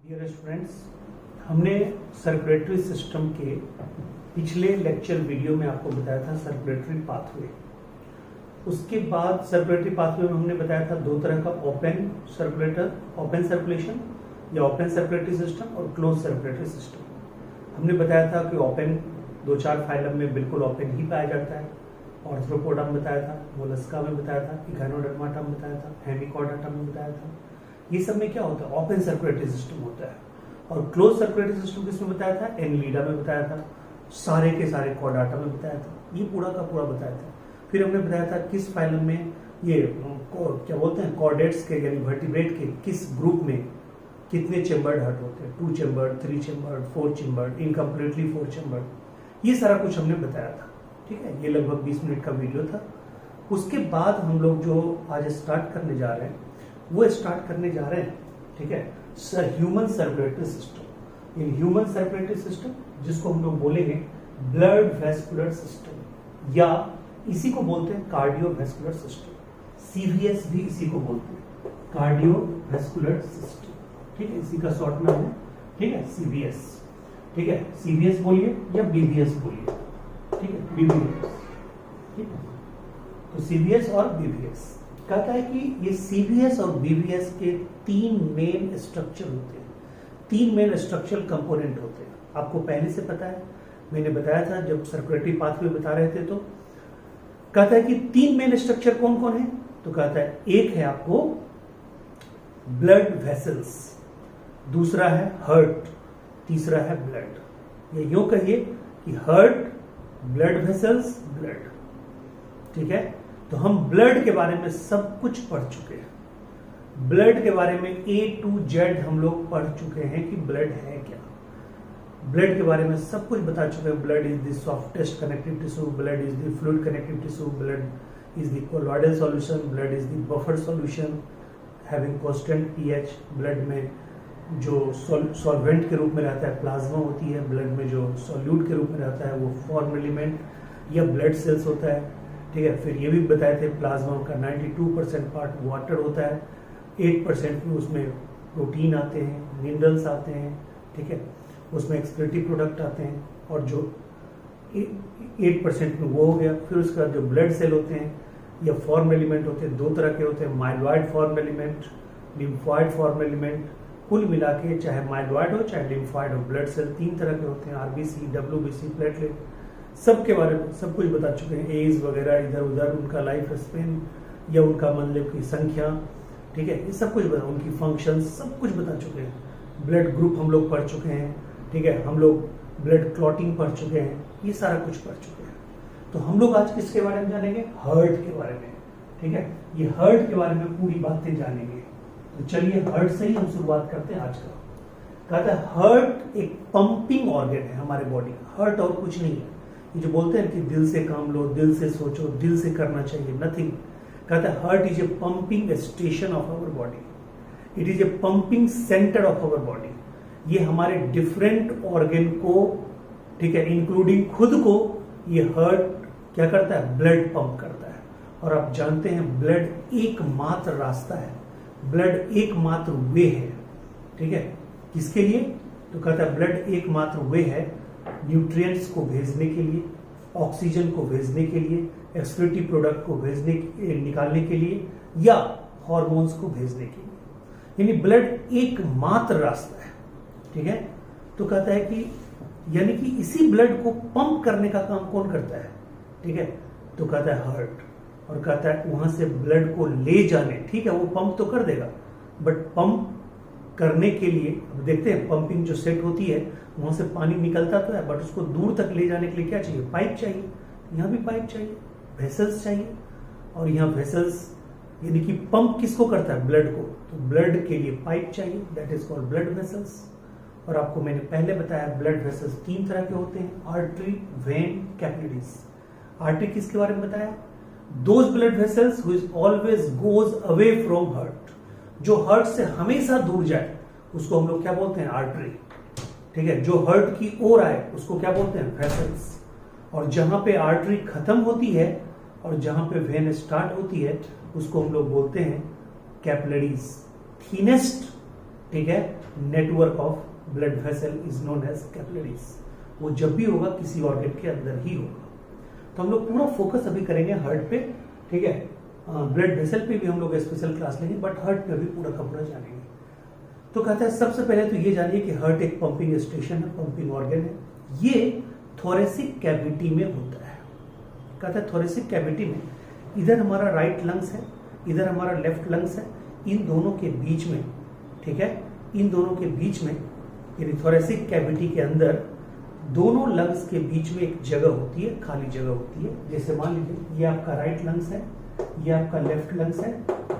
Dear students, हमने circulatory system के पिछले लेक्चर वीडियो में आपको बताया था सर्कुलेटरी पाथवे। उसके बाद सर्कुलेटरी पाथवे में हमने बताया था दो तरह का, ओपन सर्कुलेशन या ओपन सर्कुलेटरी सिस्टम और क्लोज सर्कुलेटरी सिस्टम। हमने बताया था कि ओपन 2-4 फाइलम में बिल्कुल ओपन ही पाया जाता है। ऑर्थ्रोपोडा में बताया था, मोलस्का में बताया था, इकानोडर्माटा में बताया था, हेमिकॉर्डाटा में बताया था। ये सब में क्या होता है? ओपन सर्कुलेटरी सिस्टम होता है। और क्लोज सर्कुलेटरी सिस्टम किसमें बताया था? एनलीडा में बताया था, सारे के सारे कॉर्डाटा में बताया था, ये पूरा का पूरा बताया था। फिर हमने बताया था किस फाइलम में ये क्या बोलते हैं, कॉर्डेट्स के यानी वर्टिब्रेट के किस ग्रुप में कितने चेम्बर्ड हार्ट होते हैं, 2 chambered, 3 chambered, 4 chambered, incompletely 4 chambered. ये सारा कुछ हमने बताया था। ठीक है, ये लगभग 20 मिनट का वीडियो था। उसके बाद हम लोग जो आज स्टार्ट करने जा रहे हैं वो स्टार्ट करने जा रहे हैं, ठीक है, human circulatory system. In human circulatory system जिसको हम लोग बोलेंगे ब्लड वेस्कुलर सिस्टम, या इसी को बोलते हैं कार्डियोवैस्कुलर सिस्टम। सीवीएस भी इसी को बोलते हैं, कार्डियोवैस्कुलर सिस्टम। ठीक है, इसी का शॉर्ट नाम है, ठीक है, सीवीएस। ठीक है, सीवीएस बोलिए या बीवीएस बोलिए, ठीक है, बीवीएस। ठीक है, तो सीवीएस और बीवीएस कहता है कि ये सीवीएस और बीवीएस के 3 मेन स्ट्रक्चर होते हैं, 3 मेन स्ट्रक्चरल कंपोनेंट होते हैं। आपको पहले से पता है, मैंने बताया था जब सर्कुलेटरी पाथवे बता रहे थे। तो कहता है कि 3 मेन स्ट्रक्चर कौन कौन है? तो कहता है एक है आपको ब्लड वेसल्स, दूसरा है हार्ट, तीसरा है ब्लड। ये यूं कहिए कि हार्ट, ब्लड वेसल्स, ब्लड। ठीक है, तो हम ब्लड के बारे में सब कुछ पढ़ चुके हैं। ब्लड के बारे में A to Z हम लोग पढ़ चुके हैं कि ब्लड है क्या। ब्लड के बारे में सब कुछ बता चुके हैं। Blood is the softest connective tissue, blood is the fluid connective tissue, blood is the colloidal solution, blood is the buffer solution having constant pH. Blood में जो सॉल्वेंट के रूप में रहता है प्लाज्मा होती है, ब्लड में जो सॉल्यूट के रूप में रहता है वो फॉर्म एलिमेंट या ब्लड सेल्स होता है। ठीक है, फिर ये भी बताए थे प्लाज्मा का 92% पार्ट वाटर होता है, 8% में उसमें प्रोटीन आते हैं, मिनरल्स आते हैं, ठीक है, उसमें एक्सक्रीटरी प्रोडक्ट आते हैं, और जो 8% में वो हो गया। फिर उसके बाद जो ब्लड सेल होते हैं या फॉर्म एलिमेंट होते हैं, 2 तरह के होते हैं, myeloid form element, lymphoid form element. कुल मिला के चाहे माइलॉइड हो चाहे लिम्फॉइड हो, ब्लड सेल 3 तरह के होते हैं, आरबीसी, डब्ल्यूबीसी, प्लेटलेट। सब के बारे में सब कुछ बता चुके हैं, एज वगैरह, इधर उधर उनका लाइफ स्पेन या उनका मतलब की संख्या, ठीक है, ये सब कुछ बता, उनकी फंक्शन सब कुछ बता चुके हैं। ब्लड ग्रुप हम लोग पढ़ चुके हैं, ठीक है, हम लोग ब्लड क्लॉटिंग पढ़ चुके हैं, ये सारा कुछ पढ़ चुके हैं। तो हम लोग आज किसके बारे में जानेंगे? हार्ट के बारे में। ठीक है, ये हार्ट के बारे में पूरी बातें जानेंगे। तो चलिए हार्ट से ही हम शुरुआत करते हैं आज का। कहता है हार्ट एक पंपिंग ऑर्गन है हमारे बॉडी का, हार्ट और कुछ नहीं है। ये जो बोलते हैं कि दिल से काम लो, दिल से सोचो, दिल से करना चाहिए, नथिंग। कहता है heart is a pumping station of our body, it is a pumping center of our body. ये हमारे डिफरेंट ऑर्गन को, ठीक है, इंक्लूडिंग खुद को, ये हार्ट क्या करता है? ब्लड पंप करता है। और आप जानते हैं ब्लड एकमात्र रास्ता है, ब्लड एकमात्र वे है, ठीक है, किसके लिए? तो कहता है ब्लड एकमात्र वे है न्यूट्रिएंट्स को भेजने के लिए, ऑक्सीजन को भेजने के लिए, एक्सक्रीटरी प्रोडक्ट को निकालने के लिए, या हार्मोन्स को भेजने के लिए। यानी ब्लड एकमात्र रास्ता है। ठीक है, तो कहता है कि यानी कि इसी ब्लड को पंप करने का काम कौन करता है? ठीक है, तो कहता है हार्ट। और कहता है वहां से ब्लड को ले जाने, ठीक है, वो पंप तो कर देगा, बट पंप करने के लिए अब देखते हैं पंपिंग जो सेट होती है वहां से पानी निकलता तो है, बट उसको दूर तक ले जाने के लिए क्या चाहिए? पाइप चाहिए। यहाँ भी पाइप चाहिए, वेसल्स चाहिए, और यहाँ वेसल्स यानी कि पंप किसको करता है? ब्लड को। तो ब्लड के लिए पाइप चाहिए, that is called blood vessels. और आपको मैंने पहले बताया ब्लड वेसल्स 3 तरह के होते हैं, आर्टरी, वेन, कैपिलरीज। आर्टरी किसके बारे में बताया? Those blood vessels which always goes away from heart, जो हार्ट से हमेशा दूर जाए उसको हम लोग क्या बोलते हैं? आर्टरी। ठीक है, जो हार्ट की ओर आए उसको क्या बोलते हैं? वेसल्स। और जहां पे आर्टरी खत्म होती है और जहां पे वेन स्टार्ट होती है उसको हम लोग बोलते हैं कैपिलरीज। थीनेस्ट, ठीक है, network of blood vessel is known as capillaries. वो जब भी होगा किसी ऑर्गन के अंदर ही होगा। तो हम लोग पूरा फोकस अभी करेंगे हार्ट पे, ठीक है। ब्लड वेसल पे भी हम लोग स्पेशल क्लास लेंगे, बट हार्ट पे भी पूरा का पूरा जानेंगे। तो कहता है सबसे पहले तो ये जानिए कि हार्ट एक पंपिंग स्टेशन है, पंपिंग ऑर्गन है। ये थोरेसिक कैविटी में होता है। कहता है थोरेसिक कैविटी में इधर हमारा राइट लंग्स है, इधर हमारा लेफ्ट लंग्स है। इन दोनों के बीच में, ठीक है, इन दोनों के बीच में यानी थोरेसिक कैविटी के अंदर दोनों लंग्स के बीच में एक जगह होती है, खाली जगह होती है। जैसे मान लीजिए ये आपका राइट लंग्स है, ये आपका लेफ्ट लंग्स है,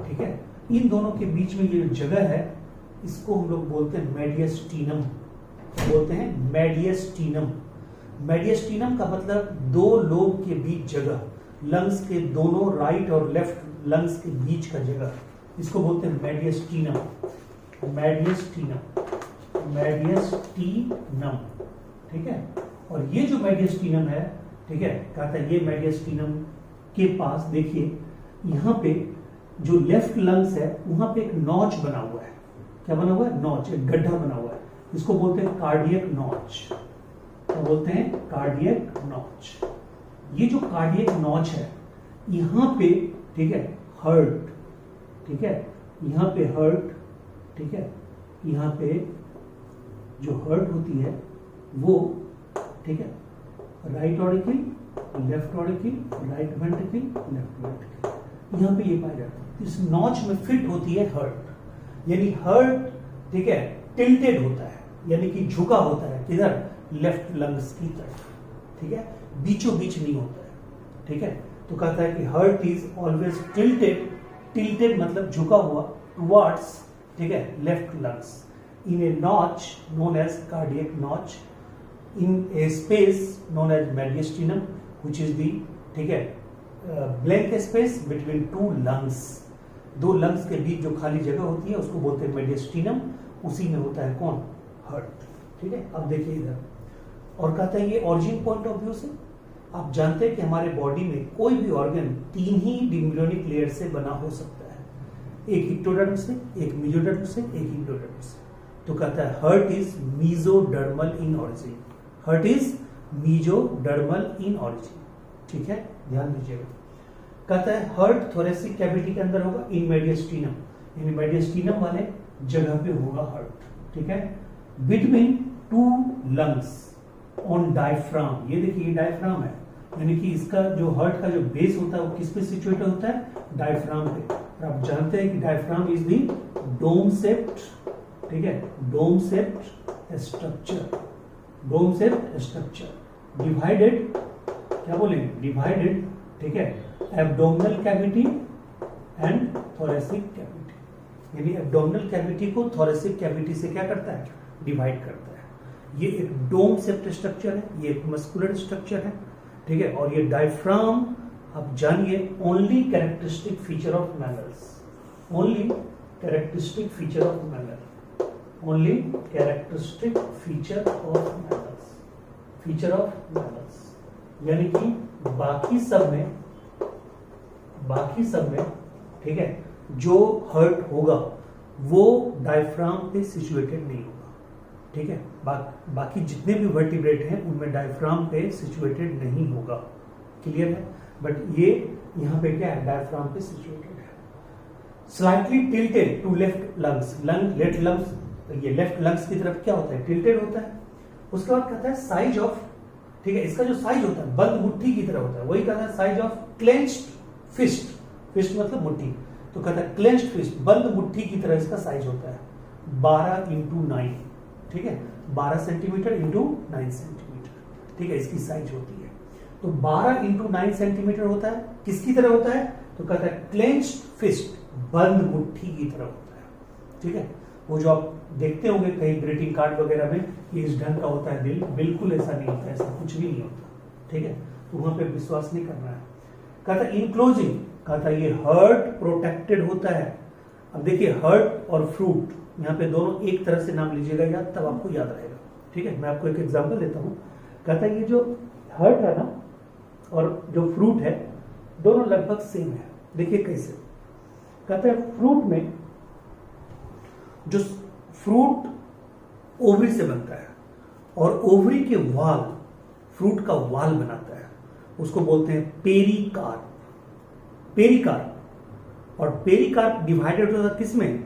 ठीक है। इन दोनों के बीच में ये जो जगह है इसको हम लोग बोलते हैं मेडियस्टीनम, बोलते हैं मेडियस्टीनम। मेडियस्टीनम का मतलब दो लोब के बीच जगह, लंग्स के दोनों राइट और लेफ्ट लंग्स के बीच का जगह, इसको बोलते हैं मेडियस्टीनम। मेडियस्टीनम, मेडियस्टीनम, ठीक है। और ये जो मेडियस्टीनम है, ठीक है, कहता है ये मेडियस्टीनम के पास देखिए यहाँ पे जो लेफ्ट लंग्स है वहां पे एक नॉच बना हुआ है। क्या बना हुआ है? नॉच, एक गड्ढा बना हुआ है। इसको बोलते हैं कार्डियक नॉच। क्या बोलते हैं? Cardiac notch. ये जो कार्डियक नॉच है यहाँ पे, ठीक है, हार्ट, ठीक है, यहाँ पे हार्ट, ठीक है, यहाँ पे जो हार्ट होती है वो, ठीक है, right auricle, left auricle, right ventricle, left ventricle, यहाँ पे ये पाया जाता है। इस नॉच में फिट होती है हार्ट, यानी हार्ट, ठीक है, टिल्टेड होता है, यानी कि झुका होता है किधर? लेफ्ट लंग्स की तरफ, ठीक है, बीचों बीच नहीं होता है, ठीक है। तो कहता है कि heart is always tilted, tilted मतलब झुका हुआ टुवर्ड्स, ठीक है, left lungs in a notch known as cardiac notch in a space known as mediastinum which is the, ठीक है, blank space between two lungs, दो लंग्स के बीच जो खाली जगह होती है उसको बोलते हैं मेडियस्टीनम। उसी में होता है कौन? हार्ट, ठीक है। अब देखिए इधर, और कहता है ये ऑरिजिन पॉइंट ऑफ व्यू से आप जानते हैं कि हमारे बॉडी में कोई भी ऑर्गन तीन ही डिम्ब्रियोनिक लेयर से बना हो सकता है, एक इक्टोडर्म से, एक मेसोडर्म से, एक एंडोडर्म से। तो कहता है heart is mesodermal in origin, heart is mesodermal in origin, ठीक है, ध्यान दीजिएगा। कहता है हार्ट थोरेसिक कैविटी के अंदर होगा, इन मेडियस्टीनम, यानी मेडियस्टीनम वाले जगह पे होगा हार्ट, ठीक है, between two lungs on diaphragm. ये देखिए डायफ्राम है, यानी कि इसका जो हार्ट का जो बेस होता है वो किस पे सिचुएटेड होता है? डायफ्राम पे। और आप जानते हैं कि diaphragm is the dome shaped, ठीक है, dome shaped structure, dome shaped structure divided, क्या बोलेंगे? डिवाइडेड, ठीक है, abdominal cavity and thoracic cavity, यानी एब्डोमिनल कैविटी को थोरेसिक कैविटी से क्या करता है? डिवाइड करता है। ये एक डोम शेप्ड स्ट्रक्चर है, ये एक मस्कुलर स्ट्रक्चर है, ठीक है। और ये डायफ्राम आप जानिए only characteristic feature of mammals, only characteristic feature of mammal, only characteristic feature of mammals, feature of mammals, यानी कि बाकी सब में, ठीक है, जो हार्ट होगा वो डायफ्राम पे सिचुएटेड नहीं होगा, ठीक है। बाकी जितने भी वर्टिब्रेट हैं उनमें डायफ्राम पे सिचुएटेड नहीं होगा, क्लियर है। बट ये यहाँ पे क्या है? डायफ्राम पे सिचुएटेड है। Slightly tilted to left lungs, left lungs, ये लेफ्ट लंग्स की तरफ क्या होता है? टिल्टेड होता है। उसके बाद कहता है साइज ऑफ, ठीक है, इसका जो साइज होता है बंद मुट्ठी की तरह होता है, वही कहता है size of clenched fist, fist मतलब मुट्ठी, तो कहता है क्लेंच्ड फिस्ट, बंद मुट्ठी की तरह इसका साइज होता है 12x9, ठीक है, 12 सेंटीमीटर इंटू 9 सेंटीमीटर, ठीक है, इसकी साइज होती है। तो 12x9 सेंटीमीटर होता है, किसकी तरह होता है? तो कहता है क्लेंच्ड फिस्ट, बंद मुट्ठी की तरह होता है, ठीक है। वो जो आप देखते होंगे कहीं ग्रीटिंग कार्ड वगैरह में कि इस ढंग का होता है दिल, बिल्कुल ऐसा नहीं होता, ऐसा कुछ भी नहीं होता, ठीक है। तो वहां पे विश्वास नहीं करना है। कहता इनक्लोजिंग, कहता ये हार्ट प्रोटेक्टेड होता है। अब देखिए हार्ट और फ्रूट, यहाँ पे दोनों एक तरह से नाम लीजिएगा याद, तब आपको याद रहेगा, ठीक है। मैं आपको एक एग्जांपल देता हूँ। कहता है ये जो हार्ट है ना और जो फ्रूट है दोनों लगभग सेम है। देखिए कैसे, कहता है फ्रूट में जो फ्रूट ओवरी से बनता है और ओवरी के वाल फ्रूट का वाल बनाता है, उसको बोलते हैं पेरिकार्प। पेरिकार्प और पेरिकार्प डिवाइडेड होता है किसमें?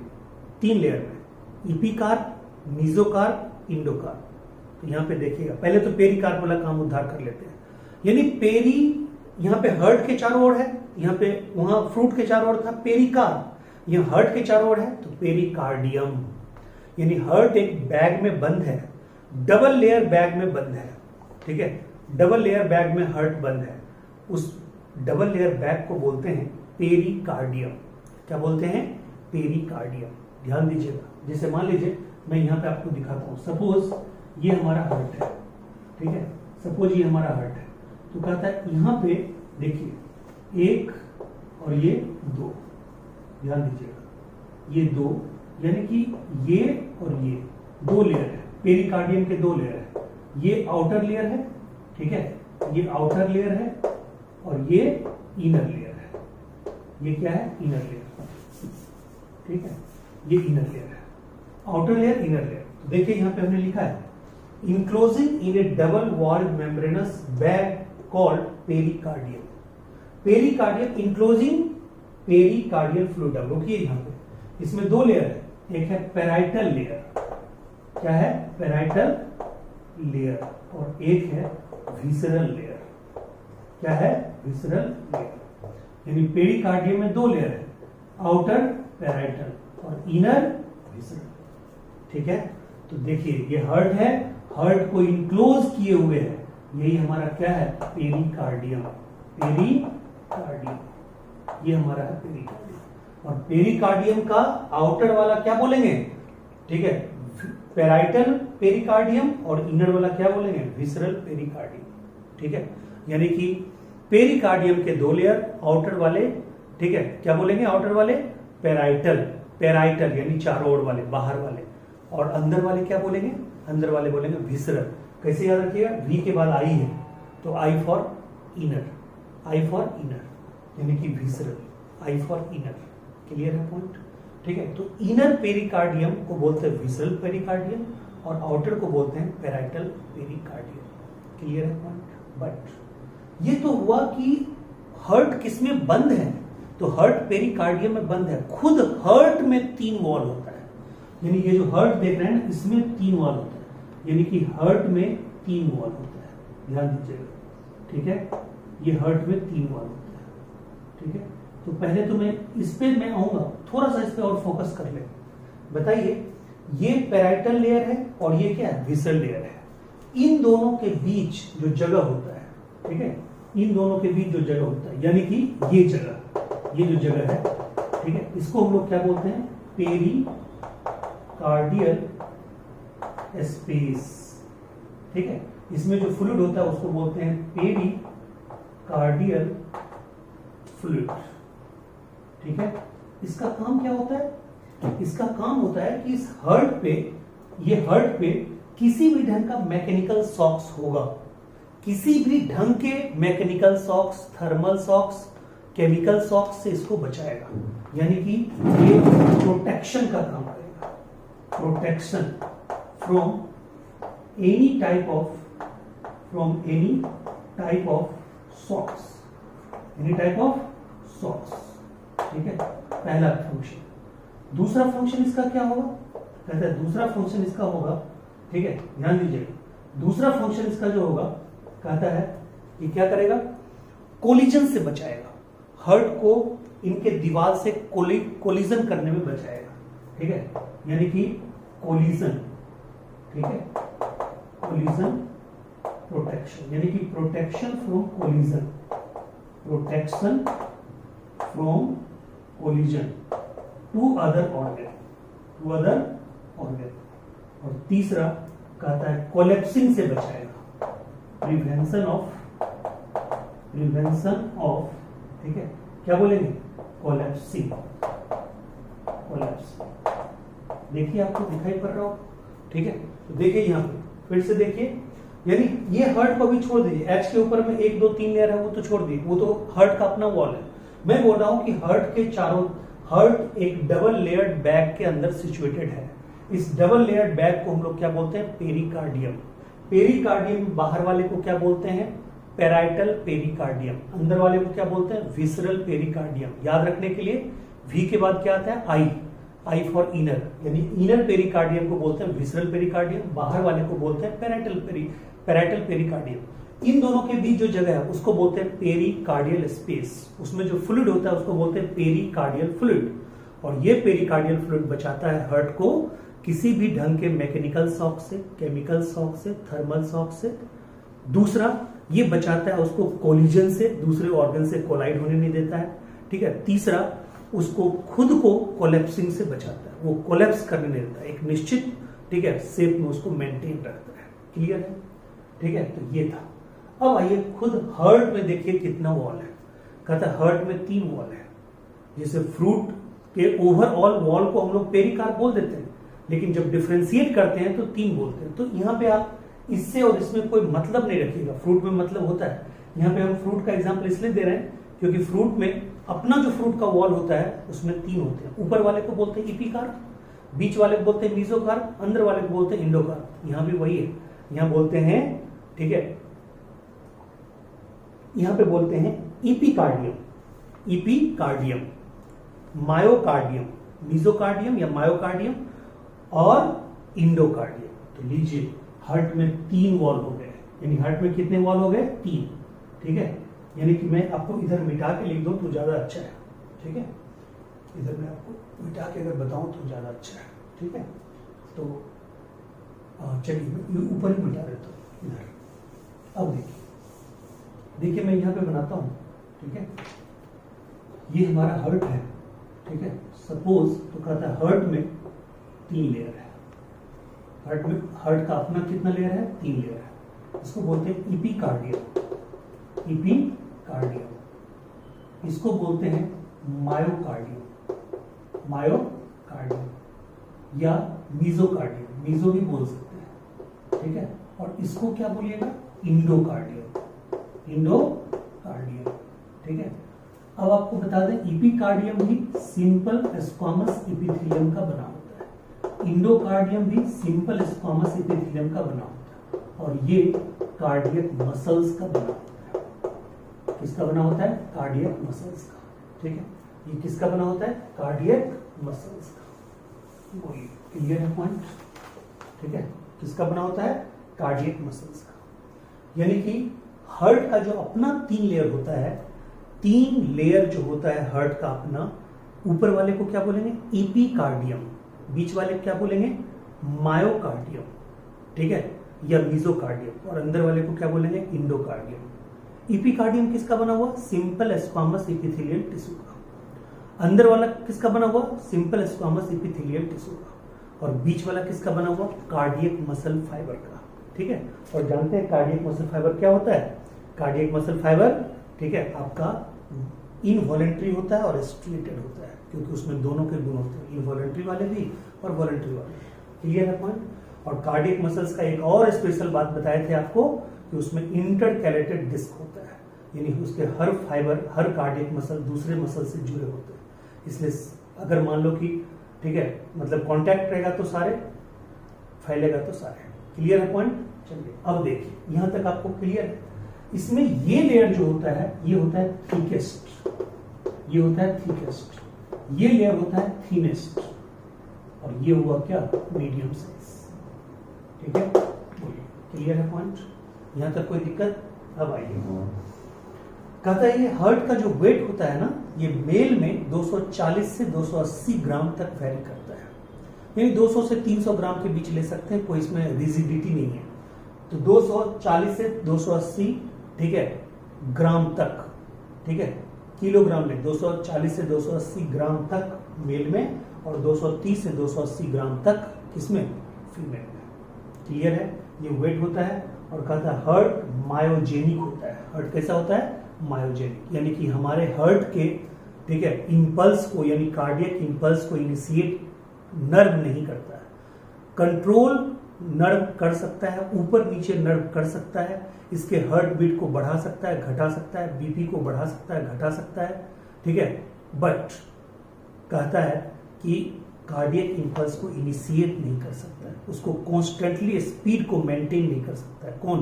3 लेयर में, इपिकार्प, मीजोकार्प, इंडोकार्प। तो यहां पे देखिएगा, पहले तो पेरिकार्प वाला काम उद्धार कर लेते हैं। यानी पेरी यहां पे हर्ट के चारों ओर है, यहां पे वहां फ्रूट के चारों ओर था पेरिकार्प, यहां हर्ट के चारों ओर है तो पेरिकार्डियम। यानी हर्ट एक बैग में बंद है, डबल लेयर बैग में बंद है, ठीक है, डबल लेयर बैग में हर्ट बंद है, उस डबल लेयर बैग को बोलते हैं पेरिकार्डियम। क्या बोलते हैं? पेरिकार्डियम। ध्यान दीजिएगा, जैसे मान लीजिए मैं यहां पे आपको दिखाता हूं, सपोज ये हमारा हर्ट है, ठीक है, सपोज ये हमारा हर्ट है, तो कहता है यहां पे देखिए 1 और ये 2, ध्यान दीजिएगा ये 2, यानी कि ये और ये 2 लेयर है, पेरिकार्डियम के 2 लेयर है। ये आउटर लेयर है, ठीक है, ये आउटर लेयर है और ये इनर लेयर है। ये क्या है? इनर लेयर, ठीक है, ये इनर लेयर है, आउटर लेयर, इनर लेयर। तो देखिए यहां पे हमने लिखा है enclosing in a double walled membranous bag called pericardium. Pericardium enclosing pericardial fluid. रोकिए यहां पे, इसमें 2 लेयर है, एक है पेराइटल लेयर, क्या है? पेराइटल लेयर, और एक है विसरल लेयर। क्या है? Visceral layer. यानी पेरिकार्डियम में 2 लेयर है, आउटर पेराइटल और इनर विसरल, ठीक है। तो देखिए ये हर्ट है, हर्ट को इंक्लोज किए हुए है, यही हमारा क्या है? पेरिकार्डियम। पेरिकार्डियम, ये हमारा है पेरिकार्डियम। और पेरिकार्डियम का आउटर वाला क्या बोलेंगे? ठीक है, पेराइटल पेरिकार्डियम, और इनर वाला क्या बोलेंगे? विसरल पेरिकार्डियम, ठीक है। यानी कि पेरिकार्डियम के 2 लेयर, आउटर वाले, ठीक है, क्या बोलेंगे? आउटर वाले पेराइटल, पेराइटल यानी चारों ओर वाले, बाहर वाले, और अंदर वाले क्या बोलेंगे? अंदर वाले बोलेंगे विसरल। कैसे याद रखिएगा? वी के बाद आई है तो I for inner, I for inner, यानी कि visceral, I for inner. Clear है पॉइंट? ठीक है। तो इनर पेरिकार्डियम को बोलते हैं विसरल पेरिकार्डियम और आउटर को बोलते हैं पेराइटल पेरिकार्डियम। क्लियर है पॉइंट? बट ये तो हुआ कि हर्ट किसमें बंद है, तो हर्ट पेरिकार्डियम में बंद है। खुद हर्ट में 3 वॉल होता है, यानी ये जो हर्ट देख रहे हैं ना, इसमें 3 वॉल होता है, यानी कि हर्ट में 3 वॉल होता है। ध्यान दीजिएगा, ठीक है, ये हर्ट में 3 वॉल होता है, ठीक है। तो पहले तो मैं इस पे मैं आऊंगा, थोड़ा सा इस पे और फोकस कर ले। बताइए, ये पेराइटल लेयर है और ये क्या है? विसरल लेयर है। इन दोनों के बीच जो जगह होता है, ठीक है, इन दोनों के बीच जो जगह होता है, यानी कि ये जगह, ये जो जगह है, ठीक है, इसको हम लोग क्या बोलते हैं? पेरिकार्डियल स्पेस, ठीक है। इसमें जो फ्लूइड होता है उसको बोलते हैं पेरिकार्डियल फ्लूइड, ठीक है। इसका काम क्या होता है? इसका काम होता है कि इस हर्ट पे, ये हर्ट पे किसी भी ढंग का मैकेनिकल शॉक्स होगा, किसी भी ढंग के mechanical shocks, thermal shocks, chemical shocks से इसको बचाएगा। यानी कि ये प्रोटेक्शन का काम करेगा, protection from any type of, shocks, any type of shocks, ठीक है, पहला फंक्शन। दूसरा फंक्शन इसका क्या होगा? कहता है दूसरा फंक्शन इसका होगा, ठीक है, ध्यान दीजिएगा, दूसरा फंक्शन इसका जो होगा, कहता है ये क्या करेगा? कोलिजन से बचाएगा, हर्ट को इनके दीवार से कोलिजन करने में बचाएगा, ठीक है, यानी कि कोलिजन, ठीक है, कोलिजन प्रोटेक्शन, यानी कि protection from collision, protection from collision to other organ, to other organ. और तीसरा कहता है कोलेप्सिंग से बचाएगा, प्रिवेंशन ऑफ, ठीक है, क्या बोलेंगे? Collapsing, collapsing. देखिए आपको दिखाई पड़ रहा हो, ठीक है। तो देखिए यहां पे फिर से देखिए, यानी ये हर्ट को भी छोड़ दीजिए, एच के ऊपर में 1 2 3 लेयर है वो तो छोड़ दीजिए, वो तो हर्ट का अपना वॉल है। मैं बोल रहा हूं कि हर्ट के चारों, हर्ट एक डबल लेयर्ड बैग के अंदर सिचुएटेड है, इस डबल लेयर्ड बैग को हम लोग क्या बोलते हैं? पेरिकार्डियम। पेरिकार्डियम बाहर वाले को क्या बोलते हैं? Parietal pericardium. अंदर वाले को क्या बोलते हैं? Visceral pericardium. याद रखने के लिए वी के बाद क्या आता है? आई। आई फॉर इनर, यानी इनर पेरिकार्डियम को बोलते हैं विसरल पेरिकार्डियम, बाहर वाले को बोलते हैं पैराइटल पेरिकार्डियम। इन दोनों के बीच जो जगह है उसको बोलते हैं पेरिकार्डियल स्पेस। उसमें जो फ्लूइड होता है उसको बोलते हैं पेरिकार्डियल फ्लूइड। और ये पेरिकार्डियल फ्लूइड बचाता है हार्ट को किसी भी ढंग के मैकेनिकल शॉक से, केमिकल शॉक से, थर्मल शॉक से। दूसरा, ये बचाता है उसको कोलिजन से, दूसरे ऑर्गन से कोलाइड होने नहीं देता है। ठीक है। तीसरा, उसको खुद को कोलेप्सिंग से बचाता है, वो कोलेप्स करने नहीं देता, एक निश्चित ठीक है शेप में उसको मेंटेन रखता है। क्लियर है? ठीक है। तो ये था। अब आइए खुद हार्ट में देखिए कितना वॉल है। कहता है हार्ट में 3 वॉल है। जैसे फ्रूट के ओवरऑल वॉल को हम लोग पेरिकार्प बोल देते हैं, लेकिन जब डिफ्रेंशिएट करते हैं तो 3 बोलते हैं। तो यहाँ पे आप इससे और इसमें कोई मतलब नहीं रखिएगा। फ्रूट में मतलब होता है। यहाँ पे हम फ्रूट का एग्जाम्पल इसलिए दे रहे हैं क्योंकि फ्रूट में अपना जो फ्रूट का वॉल होता है उसमें 3 होते हैं। ऊपर वाले को बोलते हैं इपिकार्प, बीच वाले को बोलते हैं मीजोकार्प, अंदर वाले को बोलते हैं इंडोकार्प। यहाँ भी वही है। यहाँ बोलते हैं, ठीक है, यहाँ पे बोलते हैं इपिकार्डियम, इपिकार्डियम, मायोकार्डियम, मीजोकार्डियम या मायोकार्डियम और इंडोकार्डियम। तो लीजिए हार्ट में 3 वॉल हो गए। यानी हार्ट में कितने वॉल हो गए? 3। ठीक है। यानी कि मैं आपको इधर मिटा के लिख दूं तो ज्यादा अच्छा है। ठीक है। इधर मैं आपको मिटा के अगर बताऊं तो ज्यादा अच्छा है। ठीक है। तो चलिए मैं ऊपर ही मिटा देता हूं इधर। अब देखिए मैं यहां पे बनाता हूं। ठीक है। ये हमारा हार्ट है। ठीक है। सपोज तो कहता है हार्ट में 3 लेयर है। हार्ट का अपना कितना लेयर है? 3 लेयर है। इसको बोलते हैं इपिकार्डियम, इपिकार्डियम। इसको बोलते हैं मायोकार्डियम, मायोकार्डियम या मीजोकार्डियम, मीजो भी बोल सकते हैं। ठीक है। और इसको क्या बोलिएगा? Endocardium, endocardium. ठीक है। अब आपको बता दें इपिकार्डियम भी सिंपल स्क्वामस एपिथेलियम का बना होता है, इंडोकार्डियम भी सिंपल स्क्वामस एपिथेलियम का बना होता है, और ये कार्डियक मसल्स का बना होता है। किसका बना होता है? कार्डियक मसल्स का। ठीक है। ये किसका बना होता है? कार्डियक मसल्स का। बोलिए, क्लियर है पॉइंट? ठीक है। किसका बना होता है? कार्डियक मसल्स का। यानी कि हार्ट का जो अपना 3 लेयर होता है, 3 लेयर जो होता है हार्ट का अपना, ऊपर वाले को क्या बोलेंगे? इपिकार्डियम, बीच वाले को क्या बोलेंगे? मायोकार्डियम, ठीक है, या मीजोकार्डियम, और अंदर वाले को क्या बोलेंगे? इंडोकार्डियम। इपिकार्डियम किसका बना हुआ? सिंपल स्क्वामस एपिथेलियल टिश्यू का। अंदर वाला किसका बना हुआ? सिंपल स्क्वामस एपिथेलियल टिश्यू का। और बीच वाला किसका बना हुआ? कार्डियक मसल फाइबर का। ठीक है। और जानते हैं कार्डियक मसल फाइबर क्या होता है? कार्डियक मसल फाइबर, ठीक है, आपका इनवॉलेंट्री होता है और स्ट्रेटेड होता है, क्योंकि उसमें दोनों के गुण होते हैं, इनवॉलेंट्री वाले भी और वॉलेंट्री वाले। क्लियर है पॉइंट? और कार्डियक मसल्स का एक और स्पेशल बात बताए थे आपको कि उसमें इंटरकैलेटेड डिस्क होता है, यानी उसके हर फाइबर, हर कार्डियक मसल दूसरे मसल से जुड़े होते हैं। इसलिए अगर मान लो कि, ठीक है, मतलब कांटेक्ट रहेगा तो सारे, फैलेगा तो सारे। क्लियर है पॉइंट? चलिए अब देखिए, यहां तक आपको क्लियर है। इसमें ये लेयर जो होता है ये होता है थिकेस्ट, ये होता है थिकेस्ट, ये लेयर होता है थिनेस्ट, और ये हुआ क्या? Medium size. ठीक है। क्लियर है पॉइंट? यहां तक कोई दिक्कत? अब आइए, कहता है ये हार्ट का जो वेट होता है ना, ये मेल में 240 से 280 ग्राम तक वेरी करता है, यानी 200 से 300 ग्राम के बीच ले सकते हैं, कोई इसमें रिजिडिटी नहीं है। तो 240 से 280, ठीक है, ग्राम तक, ठीक है, किलोग्राम में 240 से 280 ग्राम तक मेल में, और 230 से 280 ग्राम तक किसमें? फीमेल में। क्लियर है? ये वेट होता है। और कहता है हार्ट मायोजेनिक होता है। हार्ट कैसा होता है? मायोजेनिक, यानी कि हमारे हार्ट के, ठीक है, इंपल्स को, यानी कार्डियक इंपल्स को इनिशिएट नर्व नहीं करता है, कंट्रोल नर्व कर सकता है, ऊपर नीचे नर्व कर सकता है, इसके हार्ट बीट को बढ़ा सकता है, घटा सकता है, बीपी को बढ़ा सकता है, घटा सकता है। ठीक है। बट कहता है कि कार्डियक इंपल्स को इनिशिएट नहीं कर सकता है, उसको कॉन्स्टेंटली स्पीड को मेंटेन नहीं कर सकता है। कौन?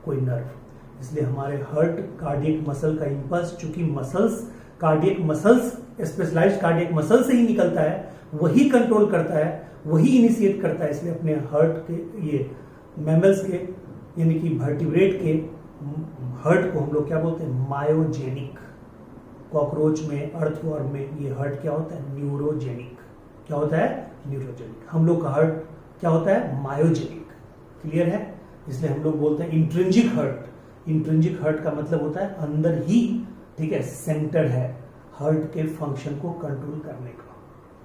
कोई नर्व। इसलिए हमारे हार्ट कार्डियक मसल का इंपल्स, चूंकि muscles cardiac muscles specialized cardiac muscle से ही निकलता है, वही कंट्रोल करता है, वही इनिशिएट करता है। इसलिए अपने हार्ट के ये मैमल्स के यानी कि वर्टिब्रेट के हार्ट को हम लोग क्या बोलते हैं? मायोजेनिक। कॉकरोच में, अर्थवर्म में ये हार्ट क्या होता है? न्यूरोजेनिक। क्या होता है? न्यूरोजेनिक। हम लोग का हार्ट क्या होता है? मायोजेनिक। क्लियर है? इसलिए हम लोग बोलते हैं इंट्रिंसिक हार्ट। इंट्रिंसिक हार्ट का मतलब होता है अंदर ही, ठीक है, सेंटर है हार्ट के फंक्शन को कंट्रोल करने का।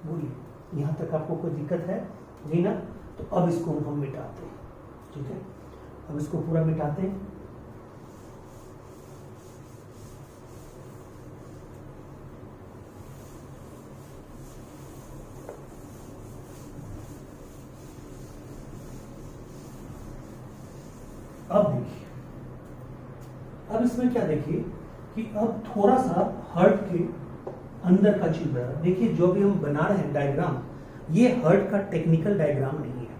बोलिए, यहां तक आपको कोई दिक्कत है? नहीं ना? तो अब इसको हम मिटाते हैं, ठीक है? अब इसको पूरा मिटाते हैं। अब देखिए, अब इसमें क्या देखिए कि अब थोड़ा सा हार्ट के अंदर का चीज बना। देखिए, जो भी हम बना रहे हैं डायग्राम, ये हार्ट का टेक्निकल डायग्राम नहीं है,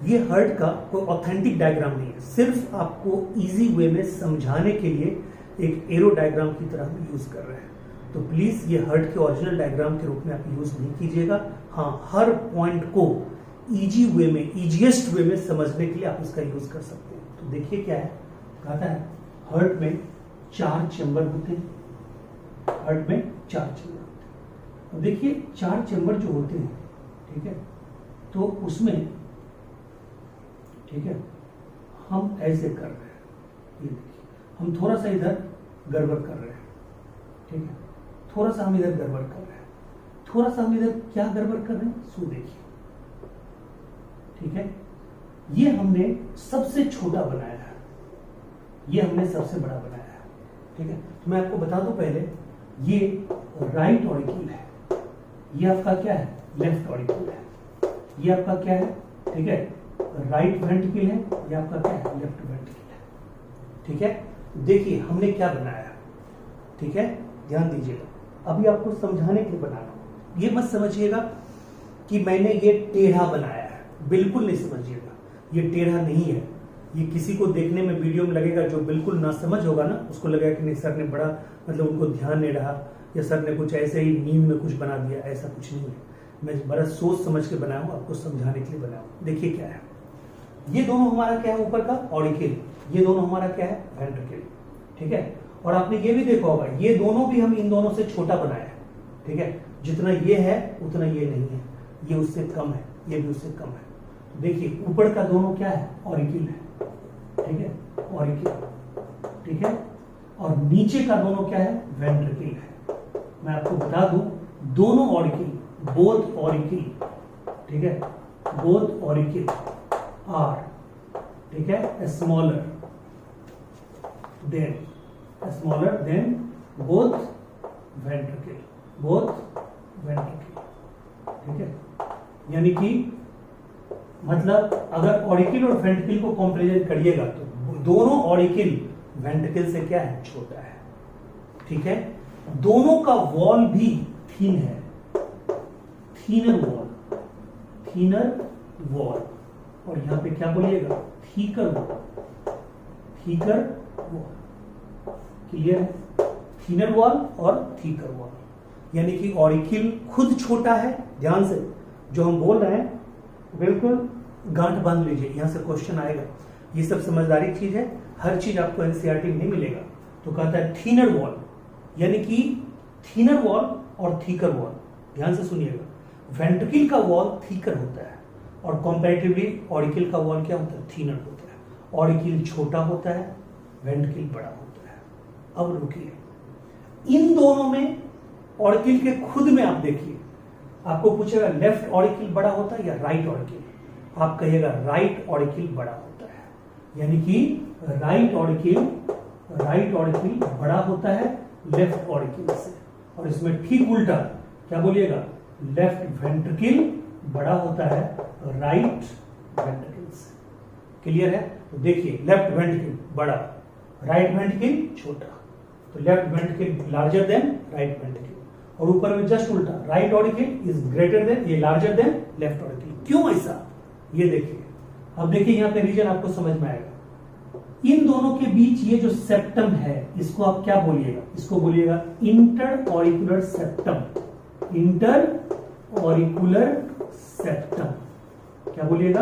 ये हार्ट का कोई ऑथेंटिक डायग्राम नहीं है, सिर्फ आपको इजी वे में समझाने के लिए एक एरो डायग्राम की तरह हम यूज कर रहे हैं। तो प्लीज ये हार्ट के ओरिजिनल डायग्राम के रूप में आप यूज नहीं कीजिएगा। हाँ, हर पॉइंट को इजी वे में, इजीएस्ट वे में समझने के लिए आप इसका यूज कर सकते हैं। तो देखिए क्या है, कहता है हार्ट में 4 चैम्बर होते हैं, हार्ट में 4 चैम्बर होते हैं। अब देखिए 4 चैम्बर जो होते हैं, ठीक है, तो उसमें, ठीक है, हम ऐसे कर रहे हैं, ये देखिए, हम थोड़ा सा इधर गड़बड़ कर रहे हैं, ठीक है, थोड़ा सा हम इधर गड़बड़ कर रहे हैं, थोड़ा सा हम इधर क्या गड़बड़ कर रहे हैं, सो देखिए, ठीक है, ये हमने सबसे छोटा बनाया है, ये हमने सबसे बड़ा बनाया है, ठीक है। तो मैं आपको बता दूं पहले, ये राइट ऑरिकल है, ये आपका क्या है? लेफ्ट ऑरिकल है, ये आपका क्या है? ठीक है, राइट वेंट्रिकल है, ये आपका क्या है? लेफ्ट वेंट्रिकल है, ठीक है। देखिए हमने क्या बनाया, ठीक है, ध्यान दीजिएगा, अभी आपको समझाने के लिए बना रहा हूं। ये मत समझिएगा कि मैंने ये टेढ़ा बनाया है, बिल्कुल नहीं समझिएगा, ये टेढ़ा नहीं है। ये किसी को देखने में वीडियो में लगेगा, जो बिल्कुल ना समझ होगा ना, उसको लगेगा कि नहीं सर ने बड़ा, मतलब उनको ध्यान नहीं रहा, या सर ने कुछ ऐसे ही नींद में कुछ बना दिया। ऐसा कुछ नहीं है, मैं बड़ा सोच समझ के बनाया हूं, आपको समझाने के लिए बनाया हूं। देखिए क्या है, ये दोनों हमारा क्या है? ऊपर का ऑरिकल, ये दोनों हमारा क्या है? वेंट्रिकल, ठीक है। और आपने ये भी देखा होगा, ये दोनों भी हम इन दोनों से छोटा बनाया है, ठीक है, जितना ये है उतना ये नहीं है, ये उससे कम है, ये भी उससे कम है। देखिए ऊपर का दोनों क्या है? ऑरिकल है, ठीक है, ऑरिकल, ठीक है, और नीचे का दोनों क्या है? वेंट्रिकल है। मैं आपको बता दूं, दोनों ऑरिकल, बोथ ऑरिकल, ठीक है, बोथ ऑरिकल आर, ठीक है, स्मॉलर देन बोथ वेंट्रिकल, ठीक है। यानी कि मतलब अगर ऑरिकल और वेंट्रिकल को कंपैरिजन करिएगा तो दोनों ऑरिकल वेंट्रिकल से क्या है? छोटा है, ठीक है। दोनों का वॉल भी थीन है, थीनर वॉल, और यहां पे क्या बोलिएगा? थीकर वॉल, क्लियर है? थीनर वॉल और थीकर वॉल, यानी कि ऑरिकल खुद छोटा है। ध्यान से जो हम बोल रहे हैं बिल्कुल गांठ बांध लीजिए, यहां से क्वेश्चन आएगा। ये सब समझदारी चीज है, हर चीज आपको एनसीईआरटी में नहीं मिलेगा। तो कहता है थीनर वॉल, यानी कि थीनर वॉल और थीकर वॉल, ध्यान से सुनिएगा। वेंट्रिकल का वॉल थीकर होता है और कंपैरेटिवली ऑरिकल का वॉल क्या होता है? थीनर होता है। ऑरिकल छोटा होता है, वेंट्रिकल बड़ा होता है। अब रुकिए, इन दोनों में ऑरिकल के खुद में आप देखिए, आपको पूछेगा लेफ्ट ऑरिकल बड़ा होता है या राइट ऑरिकल, आप कहिएगा राइट ऑरिकल बड़ा होता है, यानी कि राइट ऑरिकल बड़ा होता है लेफ्ट ऑरिकल से। और इसमें ठीक उल्टा क्या बोलिएगा? लेफ्ट वेंट्रिकल बड़ा होता है राइट वेंट्रिकल से। क्लियर है? तो देखिए लेफ्ट वेंट्रिकल बड़ा, राइट वेंट्रिकल छोटा, तो left ventricle larger than right ventricle. और ऊपर में जस्ट उल्टा, right auricle is greater than, ये लार्जर देन लेफ्ट ऑरिकल। क्यों ऐसा, ये देखिए। अब देखिए यहाँ पे रीजन आपको समझ में आएगा। इन दोनों के बीच ये जो सेप्टम है, इसको आप क्या बोलिएगा, इसको बोलिएगा inter auricular septum. Inter auricular septum, क्या बोलिएगा,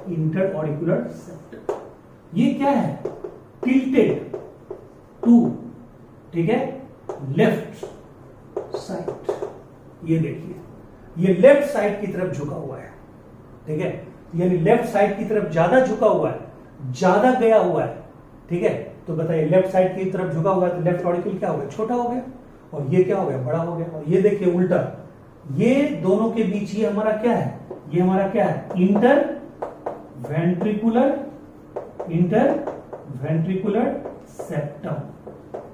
इंटर ऑरिकुलर सेप्टम। ये क्या है, टिल्टेड टू, ठीक है, लेफ्ट साइड। ये देखिए, ये लेफ्ट साइड की तरफ झुका हुआ है, ठीक है, यानी लेफ्ट साइड की तरफ ज्यादा झुका हुआ है, ज्यादा गया हुआ है, ठीक है। तो बताइए, लेफ्ट साइड की तरफ झुका हुआ है तो लेफ्ट ऑरिकल क्या हो गया, छोटा हो गया, और ये क्या हो गया, बड़ा हो गया। और ये देखिए उल्टा, ये दोनों के बीच ये हमारा क्या है, ये हमारा क्या है, इंटर वेंट्रिकुलर सेप्टम।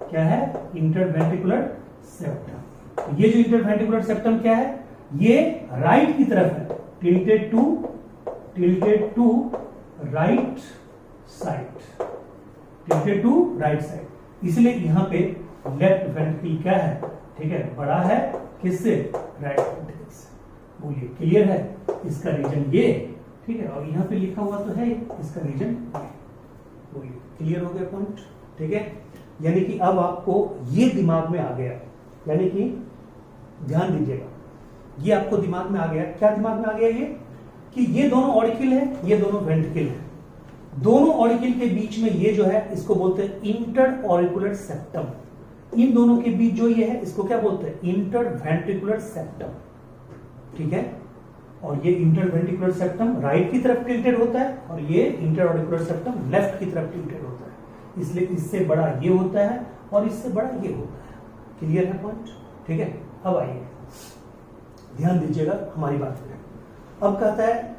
क्या है, इंटर वेंट्रिकुलर सेप्टम। ये जो इंटर वेंट्रिकुलर सेप्टम क्या है, ये राइट की तरफ है, tilted to right side, tilted to right side. इसलिए यहां पे लेफ्ट वेंट्रिकल क्या है, ठीक है, बड़ा है, किससे, राइट वेंट्रिकल से। बोलिए क्लियर है, इसका रीजन ये, ठीक है, और यहां पे लिखा हुआ तो है इसका रीजन ये। बोलिए क्लियर हो गया पॉइंट, ठीक है। यानी कि अब आपको ये दिमाग में आ गया, यानी कि ध्यान दीजिएगा, ये आपको दिमाग में आ गया। क्या दिमाग में आ गया, ये कि ये दोनों ऑरिकल है, ये दोनों वेंट्रिकल है, दोनों ऑरिकल के बीच में ये जो है, इसको बोलते हैं इंटर ऑरिकुलर सेप्टम। इन दोनों के बीच जो ये है, इसको क्या बोलते हैं, इंटर वेंट्रिकुलर सेप्टम, ठीक है। और ये इंटर वेंट्रिकुलर सेप्टम राइट की तरफ टिल्टेड होता है, और ये इंटर ऑरिकुलर सेप्टम लेफ्ट की तरफ टिल्टेड होता है। इसलिए इससे बड़ा ये होता है और इससे बड़ा ये होता है। क्लियर है पॉइंट, ठीक है। अब आइए ध्यान दीजिएगा हमारी बात में। अब कहता है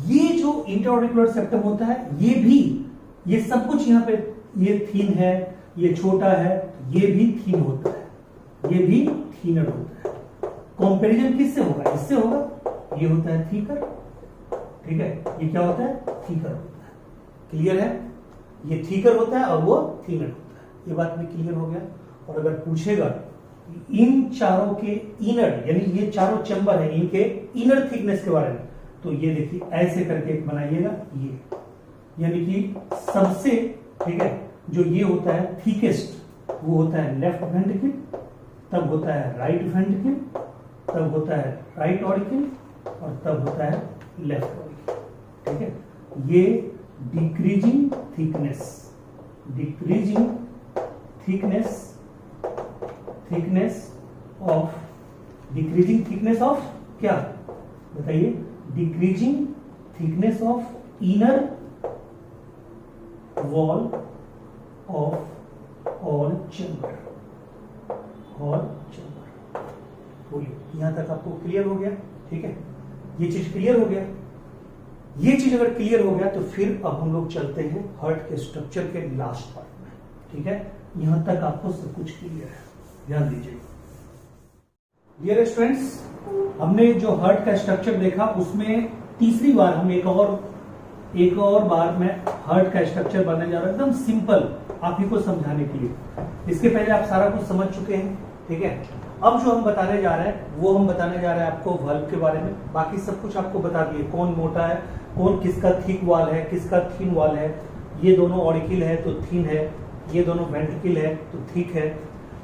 ये जो इंटरऑरिकुलर सेप्टम होता है, ये भी, ये सब कुछ यहाँ पे, ये थीन है, ये छोटा है, ये भी थीन होता है, ये भी थीनर होता है। कंपैरिजन किससे होगा, इससे होगा। ये होता है थीकर, ठीक है, ये क्या होता है, थीकर होता है। क्लियर है, ये थीकर होता है और वो थीनर होता है। ये बात में क्लियर हो गया। और अगर पूछेगा इन चारों के इनर, यानी ये चारों चैम्बर है, इनके इनर थिकनेस के बारे में, तो ये देखिए ऐसे करके एक बनाइएगा, ये यानी कि सबसे, ठीक है, जो ये होता है थिकेस्ट, वो होता है लेफ्ट वेंट्रिकल, तब होता है राइट वेंट्रिकल, तब होता है राइट ऑरिकल, और तब होता है लेफ्ट ऑरिकल, ठीक है। ये डिक्रीजिंग थिकनेस ऑफ क्या बताइए, decreasing thickness of inner wall of all chamber. बोलिए यहां तक आपको क्लियर हो गया, ठीक है। ये चीज क्लियर हो गया। ये चीज अगर क्लियर हो गया तो फिर अब हम लोग चलते हैं हार्ट के स्ट्रक्चर के लास्ट पार्ट में, ठीक है। यहां तक आपको सब कुछ क्लियर है, ध्यान दीजिए। डियर स्टूडेंट्स, हमने जो हार्ट का स्ट्रक्चर देखा, उसमें तीसरी बार हम एक और बार मैं हार्ट का स्ट्रक्चर बनाने जा रहा हूं, एकदम सिंपल आप ही को समझाने के लिए। इसके पहले आप सारा कुछ समझ चुके हैं, ठीक है। अब जो हम बताने जा रहे हैं, वो हम बताने जा रहे हैं आपको वाल्व के बारे में। बाकी सब कुछ आपको बता दिए, कौन मोटा है, कौन किसका थिक वाल है, किसका थीन वाल है। ये दोनों ऑरिकल है तो थीन है, ये दोनों वेंट्रिकल है तो थिक है,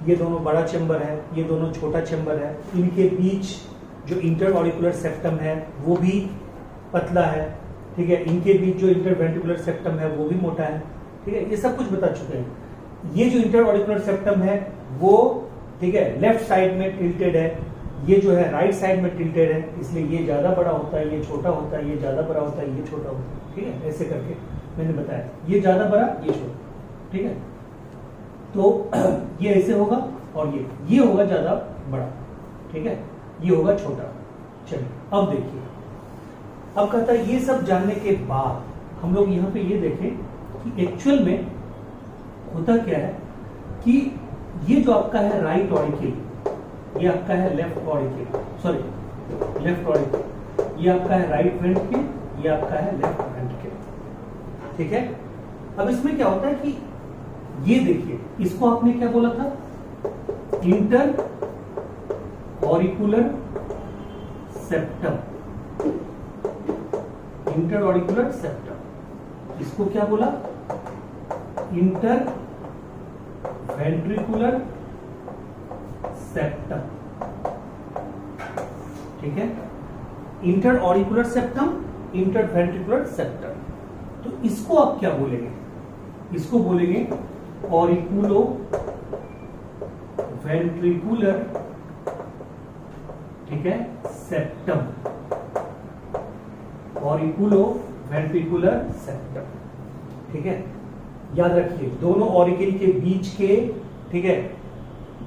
ये दोनों बड़ा चैम्बर है, ये दोनों छोटा चैम्बर है। इनके बीच जो इंटर ऑरिकुलर सेप्टम है वो भी पतला है, ठीक है। इनके बीच जो इंटर वेंट्रिकुलर सेप्टम है वो भी मोटा है, ठीक है। ये सब कुछ बता चुके हैं। ये जो इंटर ऑरिकुलर सेप्टम है वो, ठीक है, लेफ्ट साइड में टिल्टेड है, ये जो है राइट साइड में टिल्टेड है, इसलिए ये ज्यादा बड़ा होता है, ये छोटा होता है, ये ज्यादा बड़ा होता है, ये छोटा होता है, ठीक है। ऐसे करके मैंने बताया, ये ज्यादा बड़ा, ये छोटा, ठीक है। तो ये ऐसे होगा और ये होगा ज्यादा बड़ा, ठीक है, ये होगा छोटा। चलिए अब देखिए, अब कहता है ये सब जानने के बाद हम लोग यहाँ पे ये देखें कि एक्चुअल में होता क्या है कि ये जो आपका है राइट ऑरिकल, ये आपका है लेफ्ट ऑरिकल, ये आपका है राइट वेंट्रिकल, ये आपका है लेफ्ट वेंट्रिकल, ठीक है। अब इसमें क्या होता है कि ये देखिए, इसको आपने क्या बोला था, inter auricular septum, inter auricular septum, इसको क्या बोला, इंटर वेंट्रिकुलर सेप्टम, ठीक है, inter auricular septum, inter ventricular septum. तो इसको आप क्या बोलेंगे, इसको बोलेंगे ऑरिकुलो वेंट्रिकुलर, ठीक है, सेप्टम, ऑरिकुलो वेंट्रिकुलर सेप्टम, ठीक है। याद रखिए दोनों ऑरिकल के बीच के, ठीक है,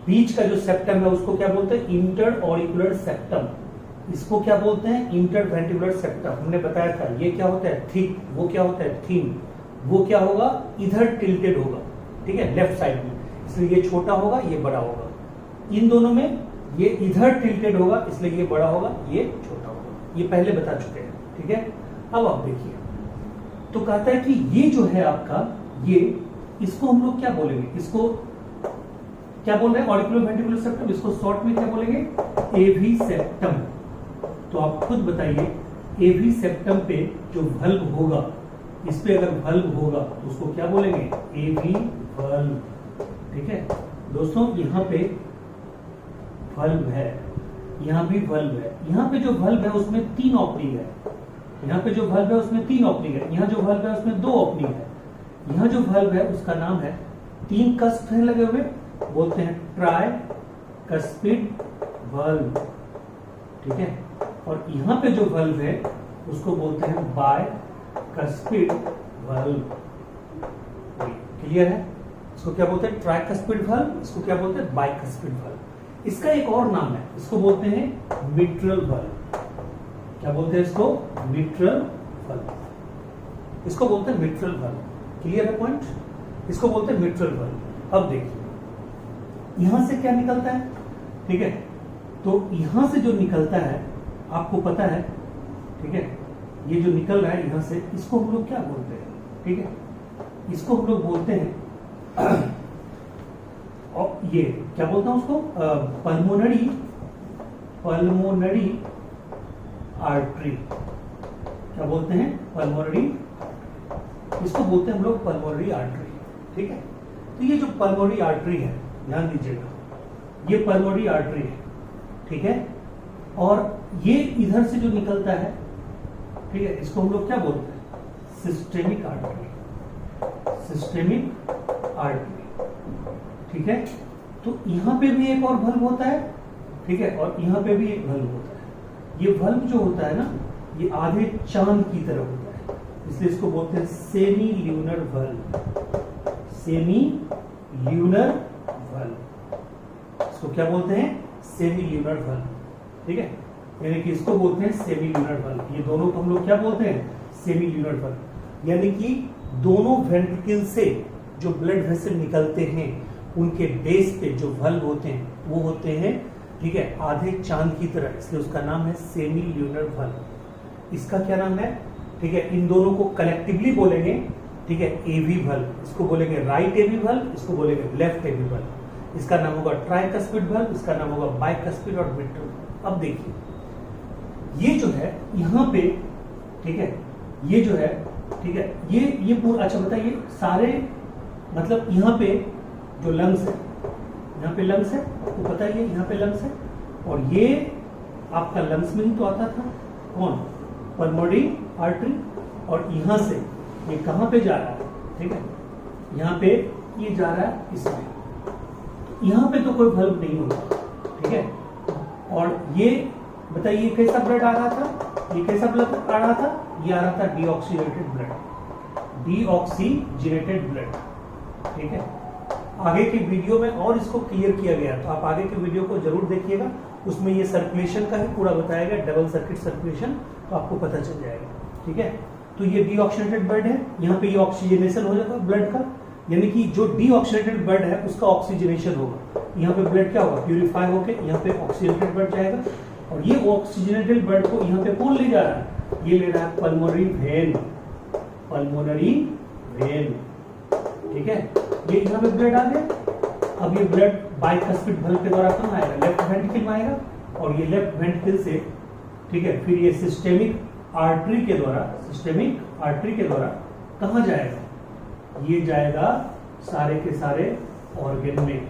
बीच का जो सेप्टम है उसको क्या बोलते हैं, इंटर ऑरिकुलर सेप्टम। इसको क्या बोलते हैं, इंटर वेंट्रिकुलर सेप्टम। हमने बताया था ये क्या होता है, थिक, वो क्या होता है, थिन। वो क्या होगा, इधर टिल्टेड होगा, ठीक है, लेफ्ट साइड में, इसलिए ये छोटा होगा, ये बड़ा होगा। इन दोनों में ये इधर टिल्टेड होगा, इसलिए ये बड़ा होगा, ये छोटा होगा। ये पहले बता चुके हैं, ठीक है। अब आप देखिए, तो कहता है कि ये जो है आपका, ये इसको हम लोग क्या बोलेंगे, इसको क्या बोल रहे हैं, ऑरिकुलो वेंट्रिकुलर सेप्टम। इसको शॉर्ट में क्या बोलेंगे, एवी सेप्टम। तो आप खुद बताइए, एवी सेप्टम पे जो वल्व होगा, इस पे अगर वल्व होगा तो उसको क्या बोलेंगे, एवी वल्व, ठीक है। दोस्तों यहाँ पे वल्व है, यहाँ भी वल्व है। यहाँ पे जो वल्व है उसमें 3 ओपनिंग है, यहाँ पे जो वल्व है उसमें 3 ओपनिंग है, यहाँ जो वल्व है उसमें 2 ओपनिंग है। यहाँ जो वल्व है उसका नाम है, 3 कस्प है लगे हुए, बोलते हैं ट्राई कस्पिड वल्व, ठीक है। और यहाँ पे जो वल्व है उसको बोलते हैं बाय कस्पिड वल्व। क्लियर है, इसको क्या बोलते हैं, ट्राई कस्पिड वल्व, इसको क्या बोलते हैं, बाय कस्पिड वल्व। इसका एक और नाम है, इसको बोलते हैं मिट्रल वल्व। क्या बोलते हैं इसको, मिट्रल वल्व, इसको बोलते हैं मिट्रल वल्व। क्लियर है पॉइंट, इसको बोलते हैं मिट्रल वल्व। अब देखिए यहां से क्या निकलता है, ठीक है, तो यहां से जो निकलता है आपको पता है, ठीक है, ये जो निकल रहा है यहां से, इसको हम लोग क्या बोलते हैं, ठीक है, इसको हम लोग बोलते हैं और ये क्या बोलता हूं उसको, पल्मोनरी, पल्मोनरी आर्टरी। क्या बोलते हैं, पल्मोनरी, इसको बोलते हैं हम लोग पल्मोनरी आर्टरी, ठीक है। तो ये जो पल्मोनरी आर्टरी है, ध्यान दीजिएगा, ये पल्मोनरी आर्टरी है, ठीक है, और ये इधर से जो निकलता है, ठीक है, इसको हम लोग क्या बोलते हैं, सिस्टेमिक आर्टरी, सिस्टेमिक आर्टरी, ठीक है। तो यहां पे भी एक और वल्व होता है, ठीक है, और यहां पे भी एक वल्व होता है। ये वल्व जो होता है ना, ये आधे चांद की तरह होता है, इसलिए इसको बोलते हैं semi lunar valve, semi lunar valve. इसको क्या बोलते हैं, सेमी ल्यूनर वल्व, ठीक है, यानी कि इसको बोलते हैं सेमी ल्यूनर वल्व। ये दोनों को हम लोग क्या बोलते हैं, सेमी ल्यूनर वल्व। यानी कि दोनों वेंट्रिकल से जो ब्लड वेसल निकलते हैं, उनके बेस पे जो वल्व होते हैं वो होते हैं, ठीक है, आधे चांद की तरह, इसलिए उसका नाम है सेमी ल्यूनर वल्व। इसका क्या नाम है, ठीक है, इन दोनों को कलेक्टिवली बोलेंगे, ठीक है, एवी वल्व। इसको बोलेंगे राइट एवी वल्व, इसको बोलेंगे लेफ्ट एवी वल्व। इसका नाम होगा ट्राइकस्पिड वल्व, इसका नाम होगा बाइकस्पिड और मिट्रल। अब देखिए ये जो है यहाँ पे, ठीक है, ये जो है, ठीक है, ये पूरा, अच्छा बताइए सारे, मतलब यहाँ पे जो लंग्स है, यहाँ पे लंग्स है, आपको पता ही है यहाँ पे लंग्स है, और ये आपका लंग्स में ही तो आता था, कौन, पल्मोनरी आर्टरी। और यहाँ से ये कहाँ पे जा रहा है, ठीक है, यहाँ पे ये जा रहा है इसमें, तो यहाँ पे तो कोई वल्व नहीं होगा, ठीक है। और ये बताइए कैसा ब्लड आ रहा था, ये कैसा ब्लड आ रहा था, ये आ रहा था डीऑक्सीजनेटेड ब्लड, डीऑक्सीजनेटेड ब्लड, ठीक है। आगे के वीडियो में और इसको क्लियर किया गया, तो आप आगे के वीडियो को जरूर देखिएगा, उसमें ये सर्कुलेशन का ही पूरा बताया गया, डबल सर्किट सर्कुलेशन, तो आपको पता चल जाएगा, ठीक है। तो ये डीऑक्सीजनेटेड ब्लड है, यहाँ पे ये ऑक्सीजनेशन हो जाता है ब्लड का, यानी कि जो डीऑक्सीजनेटेड ब्लड है उसका ऑक्सीजनेशन होगा, यहाँ पे ब्लड क्या होगा, प्यूरिफाई होके यहाँ पे ऑक्सीजनेटेड ब्लड जाएगा, और ये ऑक्सीजनेटेड ब्लड को यहाँ पे कौन ले जा रहा है, ये ले रहा है पल्मोनरी वेन, पल्मोनरी वेन, ठीक है। ये यहाँ पे ब्लड आ गया, अब ये ब्लड बाइकस्पिड वल्व के द्वारा कहाँ आएगा, लेफ्ट वेंट्रिकल में आएगा, और ये लेफ्ट वेंट्रिकल से, ठीक है, फिर ये सिस्टेमिक आर्टरी के द्वारा कहाँ जाएगा? ये जाएगा सारे के सारे ऑर्गन में,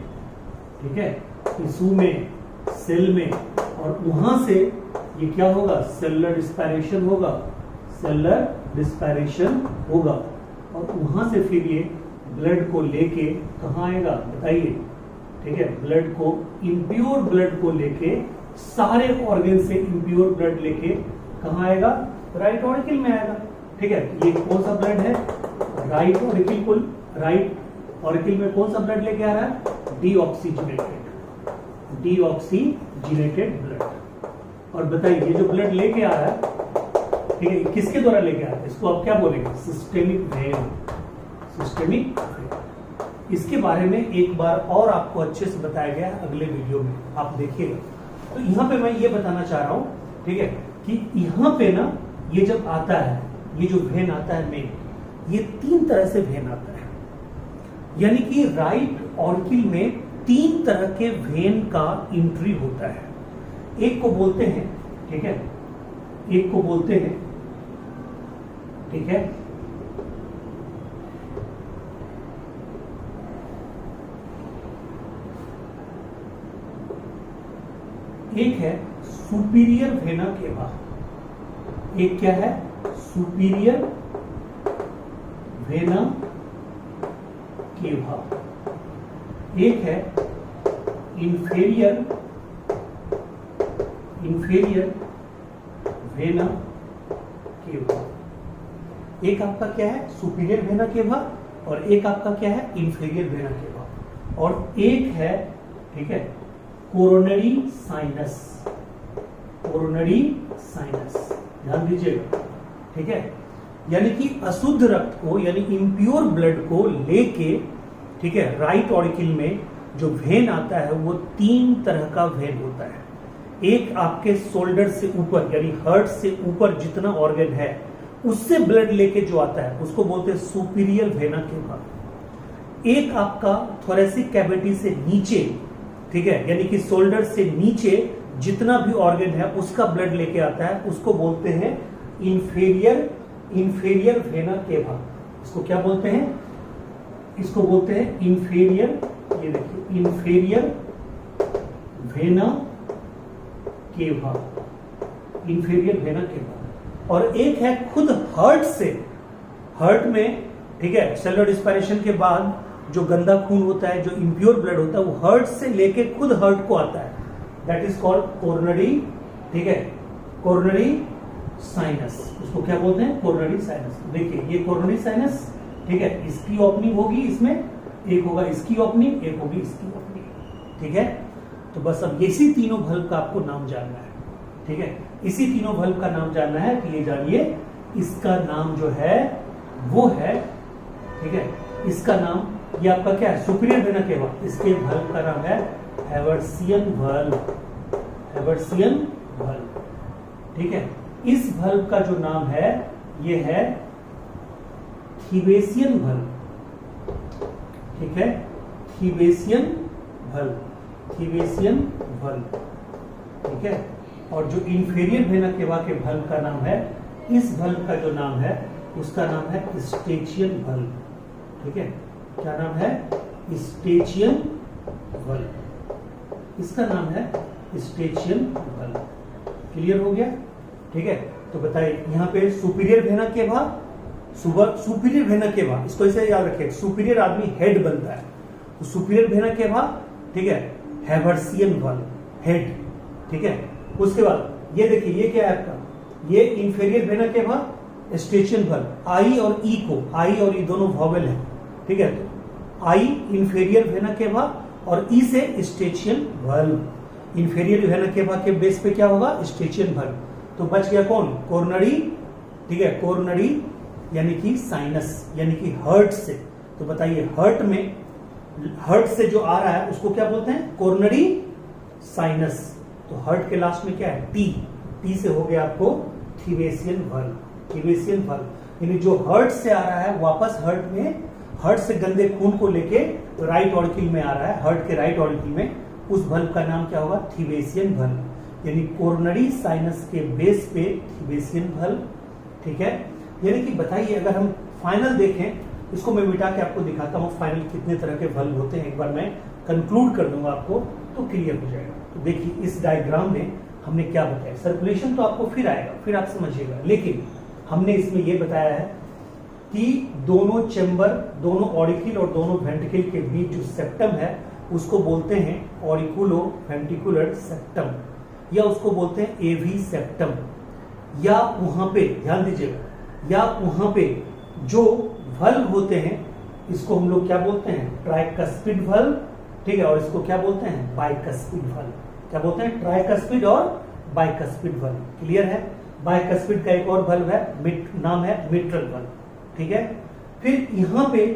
ठीक है, टिश्यू में, सेल में, और वहां से ये क्या होगा? सेलुलर डिस्पायरेशन होगा और वहां से फिर ये ब्लड को लेके कहाँ आएगा बताइए? ठीक है, ब्लड को, इम्प्योर ब्लड को लेके, सारे ऑर्गन से इम्प्योर ब्लड लेके कहाँ आएगा? राइट ऑरिकल में आएगा। ठीक है, ये कौन सा ब्लड है? राइट ऑरिकल में कौन सा ब्लड लेके आ रहा है? Deoxygenated blood. और बताइए ये जो ब्लड लेके आ रहा है, ठीक है, किसके द्वारा लेके आ रहा है? इसको आप क्या बोलेंगे? Systemic when. इसके बारे में एक बार और आपको अच्छे से बताया गया है अगले वीडियो में, आप देखिएगा। तो यहाँ पे मैं ये बताना चाह रहा हूं, ठीक है, कि यहाँ पे ना ये जब आता है, ये जो वेन आता है मेन, ये 3 तरह से वेन आता है। यानी कि राइट ऑरिकल में 3 तरह के वेन का एंट्री होता है। एक को बोलते हैं, ठीक है, एक को बोलते हैं, ठीक है, एक है सुपीरियर वेना केवा। एक क्या है? Superior vena cava. एक है इंफेरियर वेना केवा। एक आपका क्या है? सुपीरियर वेना केवा, और एक आपका क्या है? Inferior vena cava. और एक है, ठीक है, कोरोनरी साइनस। ध्यान दीजिएगा, ठीक है, यानी कि अशुद्ध रक्त को, यानी इम्प्योर ब्लड को लेके, ठीक है, राइट ऑरिकल में जो वेन आता है वो 3 तरह का वेन होता है। एक आपके शोल्डर से ऊपर, यानी हार्ट से ऊपर जितना ऑर्गन है उससे ब्लड लेके जो आता है उसको बोलते हैं सुपीरियर वेना केवा। एक आपका थोरेसिक कैविटी से नीचे, ठीक है, यानी कि शोल्डर से नीचे जितना भी ऑर्गन है उसका ब्लड लेके आता है, उसको बोलते हैं इंफेरियर वेना केवा। इसको क्या बोलते हैं? इसको बोलते हैं इंफेरियर, ये देखिए, inferior vena cava, inferior vena cava. और एक है खुद हार्ट में, ठीक है, सेलुलर डिस्पायरेशन के बाद जो गंदा खून होता है, जो इम्प्योर ब्लड होता है, वो हार्ट से लेके खुद हार्ट को आता है, दैट इज कॉल्ड कोरोनरी, ठीक है, कोरोनरी साइनस। उसको क्या बोलते हैं? Coronary sinus. देखिए ये कोरोनरी साइनस, ठीक है, इसकी ओपनिंग होगी, इसमें एक होगा इसकी ओपनिंग, एक होगी इसकी ओपनिंग, ठीक है। तो बस अब इसी तीनों बल्ब का आपको नाम जानना है, ठीक है, इसी तीनों बल्ब का नाम जानना है। तो ये जानिए, इसका नाम जो है वो है, ठीक है, इसका नाम, ये आपका क्या है? Superior vena cava. इसके बल्ब का नाम है हैवर्सियन बल्ब, ठीक है। इस बल्ब का जो नाम है ये है थीवेसियन बल्ब, ठीक है, थीवेसियन बल्ब, ठीक है। और जो इंफेरियर वेना केवा के बल्ब का नाम है, इस बल्ब का जो नाम है उसका नाम है स्टेचियन बल्ब, ठीक है। क्या नाम है? स्टेचियन बल्ब, इसका नाम है स्टेचियन बल्ब। क्लियर हो गया? ठीक है। तो बताइए यहाँ पे superior vena cava, superior vena cava, इसको ऐसे याद रखिए, सुपीरियर आदमी हेड बनता है, तो सुपीरियर वेना केवा, ठीक है, हैवर्सियन बल्ब, हेड, ठीक है। उसके बाद ये देखिए, ये क्या है आपका? ये इंफेरियर वेना केवा, स्टेचियन बल्ब। आई और ई को, आई और ई दोनों वॉवेल है, ठीक है। तो आई इंफेरियर वेना केवा और ई से स्टेचियन बल्ब। इंफेरियर वेना केवा के बेस पे क्या होगा? स्टेचियन बल्ब। तो बच गया कौन? कोरोनरी, ठीक है, कोरोनरी यानी कि साइनस, यानी कि हार्ट से। तो बताइए हार्ट में, हार्ट से जो आ रहा है उसको क्या बोलते हैं? Coronary sinus. तो हार्ट के लास्ट में क्या है? टी, टी से हो गया आपको थीवेसियन बल्ब, थीवेसियन बल्ब। यानी जो हार्ट से आ रहा है वापस हार्ट में, हार्ट से गंदे खून को लेके राइट ऑरिकल में आ रहा है, हार्ट के राइट ऑरिकल में, उस बल्ब का नाम क्या होगा? थीवेसियन बल्ब। यानी कोरोनरी साइनस के बेस पे थिबेसियन वल्व, ठीक है। यानी कि बताइए, अगर हम फाइनल देखें, इसको मैं मिटा के आपको दिखाता हूँ फाइनल कितने तरह के वल्व होते हैं, एक बार मैं कंक्लूड कर दूंगा आपको तो क्लियर हो जाएगा। तो देखिए इस डायग्राम में हमने क्या बताया, सर्कुलेशन तो आपको फिर आएगा, फिर आप समझिएगा, लेकिन हमने इसमें यह बताया है कि दोनों चेंबर, दोनों ऑरिकल और दोनों वेंट्रिकल के बीच जो सेप्टम है उसको बोलते हैं ऑरिकुलो वेंट्रिकुलर सेप्टम, या उसको बोलते हैं एवी सेप्टम, या वहां पे ध्यान दीजिएगा, या वहां पे जो वल्व होते हैं इसको हम लोग क्या बोलते हैं, ट्राइकस्पिड वल्व, ठीक है, और इसको क्या बोलते हैं, बाइकस्पिड वल्व। क्या बोलते हैं, ट्राइकस्पिड और बाइकस्पिड वल्व। क्लियर है। बाइकस्पिड का एक और वल्व है, नाम है मिट्रल वल्व, ठीक है। फिर यहाँ पे,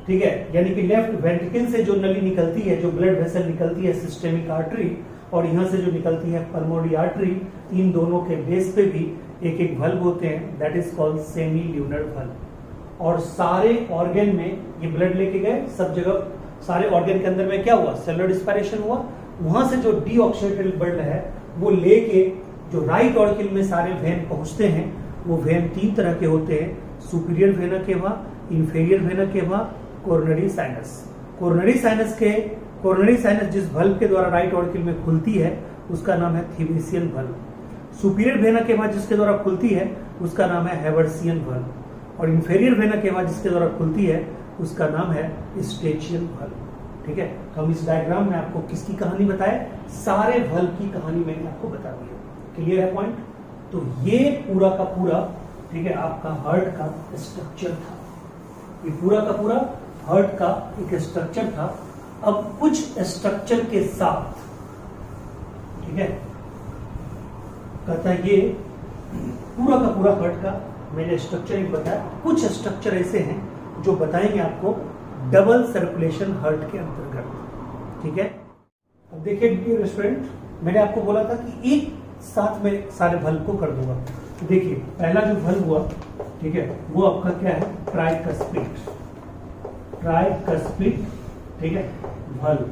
ठीक है, यानी कि लेफ्ट वेंट्रिकल से जो नली निकलती है, जो ब्लड वेसल निकलती है, सिस्टेमिक आर्टरी, और यहाँ से जो निकलती है पल्मोनरी आर्टरी, इन दोनों के बेस पे भी एक एक वल्व होते हैं, that is called semi lunar valve. और सारे ऑर्गन में ये ब्लड लेके गए, सब जगह सारे ऑर्गन के अंदर में क्या हुआ, सेलुलर डिस्पायरेशन हुआ, वहां से जो डीऑक्सीडेटेड ब्लड है वो लेके जो राइट ऑर्गन में सारे वेन पहुंचते हैं, वो वेन 3 तरह के होते हैं, superior vena cava, inferior vena cava, coronary sinus. Coronary sinus जिस वल्व के द्वारा राइट ऑर्गन में खुलती है उसका नाम है थिबेसियन वल्व। सुपीरियर वेना केवा जिसके द्वारा खुलती है उसका नाम है हेवर्सियन वल्व, और इंफीरियर वेना केवा जिसके द्वारा खुलती है उसका नाम है स्टेचियन वल्व, ठीक है। तो हम इस डायग्राम में आपको किसकी कहानी बताए, सारे वल्व की कहानी मैंने आपको बता दी है। क्लियर है पॉइंट। तो ये पूरा का पूरा, ठीक है, आपका हार्ट का स्ट्रक्चर था, ये पूरा का पूरा हार्ट का एक स्ट्रक्चर था। अब कुछ स्ट्रक्चर के साथ, ठीक है, कहता है ये पूरा का पूरा हार्ट का मैंने स्ट्रक्चर एक बताया, कुछ स्ट्रक्चर ऐसे हैं जो बताएंगे आपको डबल सर्कुलेशन हार्ट के अंतर्गत, ठीक है। अब देखिए डियर स्टूडेंट, मैंने आपको बोला था कि एक साथ में सारे वल्व को कर दूंगा। तो देखिए पहला जो वल्व हुआ, ठीक है, वो आपका क्या है, ट्राइकस्पिड, ठीक है, वल्व,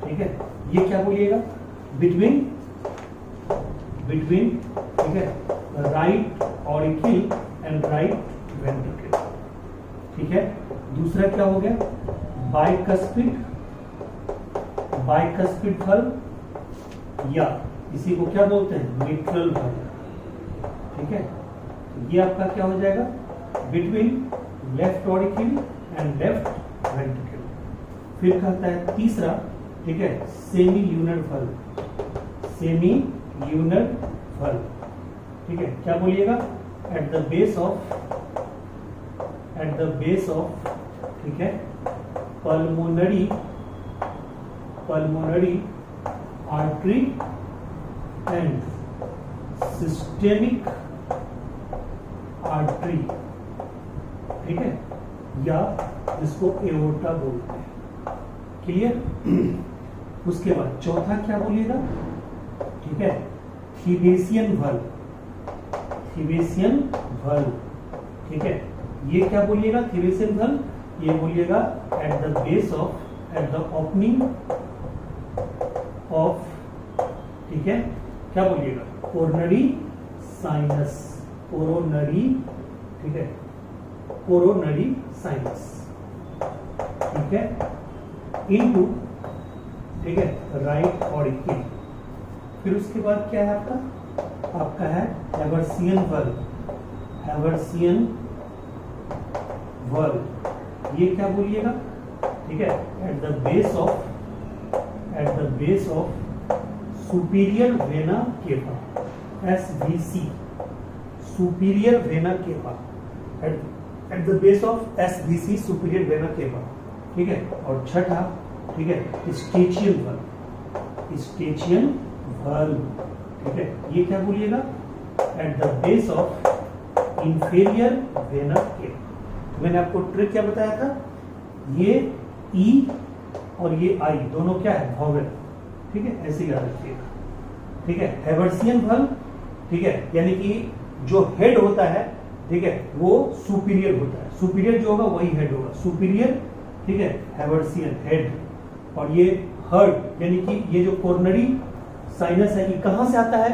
ठीक है। ये क्या बोलिएगा, बिटवीन, ठीक है, right auricle and right ventricle, ठीक है। दूसरा क्या हो गया, बाइकस्पिड वल्व, या इसी को क्या बोलते हैं, मिट्रल वल्व, ठीक है। ये आपका क्या हो जाएगा, between left auricle and left ventricle. फिर कहता है तीसरा, ठीक है, सेमी ल्यूनर वल्व, ठीक है। क्या बोलिएगा, एट द बेस ऑफ, ठीक है, pulmonary artery and systemic artery, ठीक है, या इसको एओर्टा बोलते हैं। क्लियर। उसके बाद चौथा क्या बोलिएगा, ठीक है, थिबेसियन वल्व, ठीक है। ये क्या बोलिएगा, थिबेसियन वल्व, ये बोलिएगा at the base of, at the opening of, ठीक है, क्या बोलिएगा, कोरोनरी साइनस, ठीक है, कोरोनरी साइनस, ठीक है, इनटू, ठीक है, राइट ऑरिकल। फिर उसके बाद क्या है आपका है हेवर्सियन वल्व, ये क्या बोलिएगा, ठीक है, at the base of superior vena cava, SVC, superior vena cava, at the base of SVC, superior vena cava, ठीक है। और छठा, ठीक है, स्टेचियन वल्व, ठीक है, ये क्या बोलिएगा, at the base of inferior vena cava. मैंने आपको ट्रिक क्या बताया था, ये E और ये I दोनों क्या है, वॉवेल, ठीक है, ऐसे याद रखिएगा, ठीक है। हेवर्सियन वल्व, ठीक है, यानी कि जो हेड होता है, ठीक है, वो सुपीरियर होता है, सुपीरियर जो होगा वही हेड होगा, सुपीरियर, ठीक है, हेवर्सियन हेड। और ये हार्ट, यानी कि ये जो कोरोनरी साइनस है, ये कहां से आता है?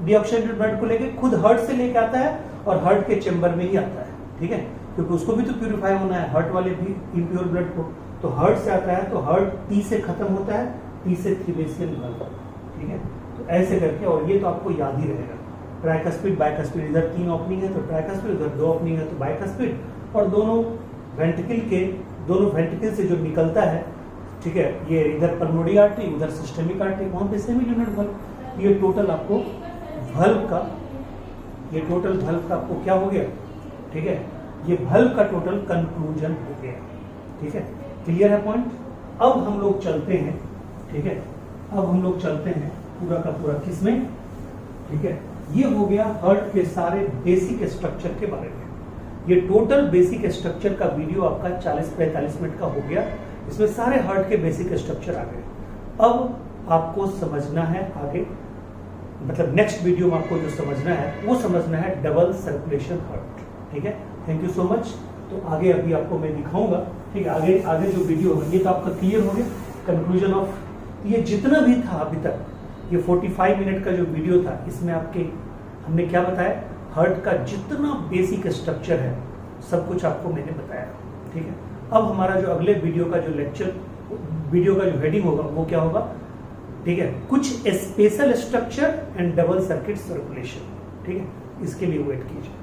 डीऑक्सीजनेटेड ब्लड को लेके खुद हार्ट से लेके आता है और हार्ट के चेंबर में ही आता है, ठीक है, क्योंकि उसको भी तो प्यूरिफाई होना है, हार्ट वाले भी इम्प्योर ब्लड को, तो हार्ट से आता है, तो हार्ट टी से खत्म होता है, टी से थ्रीबेसियन वाल्व, ठीक है। तो ऐसे करके, और ये तो आपको याद ही रहेगा, ट्राइकस्पिड बाइकस्पिड, इधर 3 ओपनिंग है तो ट्राइकस्पिड, उधर 2 ओपनिंग है तो बाइकस्पिड, और दोनों वेंट्रिकल से जो निकलता है, ठीक है, ये इधर पल्मोनरी आर्टरी, उधर सिस्टेमिक आर्टरी, वहां पे सेमी ल्यूनर वाल्व। ये टोटल आपको वाल्व का, ये टोटल वाल्व का आपको क्या हो गया, ठीक है, ये वाल्व का टोटल कंक्लूजन हो गया, ठीक है, क्लियर है पॉइंट। अब हम लोग चलते हैं, ठीक है, अब हम लोग चलते हैं पूरा का पूरा किसमें, ठीक है, ये हो गया हार्ट के सारे बेसिक स्ट्रक्चर के बारे में। ये टोटल बेसिक स्ट्रक्चर का वीडियो आपका 40-45 मिनट का हो गया, इसमें सारे हार्ट के बेसिक स्ट्रक्चर आ गए। अब आपको समझना है आगे, मतलब नेक्स्ट वीडियो में आपको जो समझना है वो समझना है डबल सर्कुलेशन हार्ट, ठीक है। Thank you so much. तो आगे अभी आपको मैं दिखाऊंगा, ठीक है, आगे जो वीडियो है ये तो आपका क्लियर हो गया, कंक्लूजन ऑफ ये जितना भी था अभी तक, ये 45 मिनट का जो वीडियो था, इसमें आपके हमने क्या बताया, हार्ट का जितना बेसिक स्ट्रक्चर है सब कुछ आपको मैंने बताया, ठीक है। अब हमारा जो अगले वीडियो का जो लेक्चर वीडियो का जो हेडिंग होगा वो क्या होगा, ठीक है, कुछ special structure and double circuit circulation, ठीक है, इसके लिए वेट कीजिए।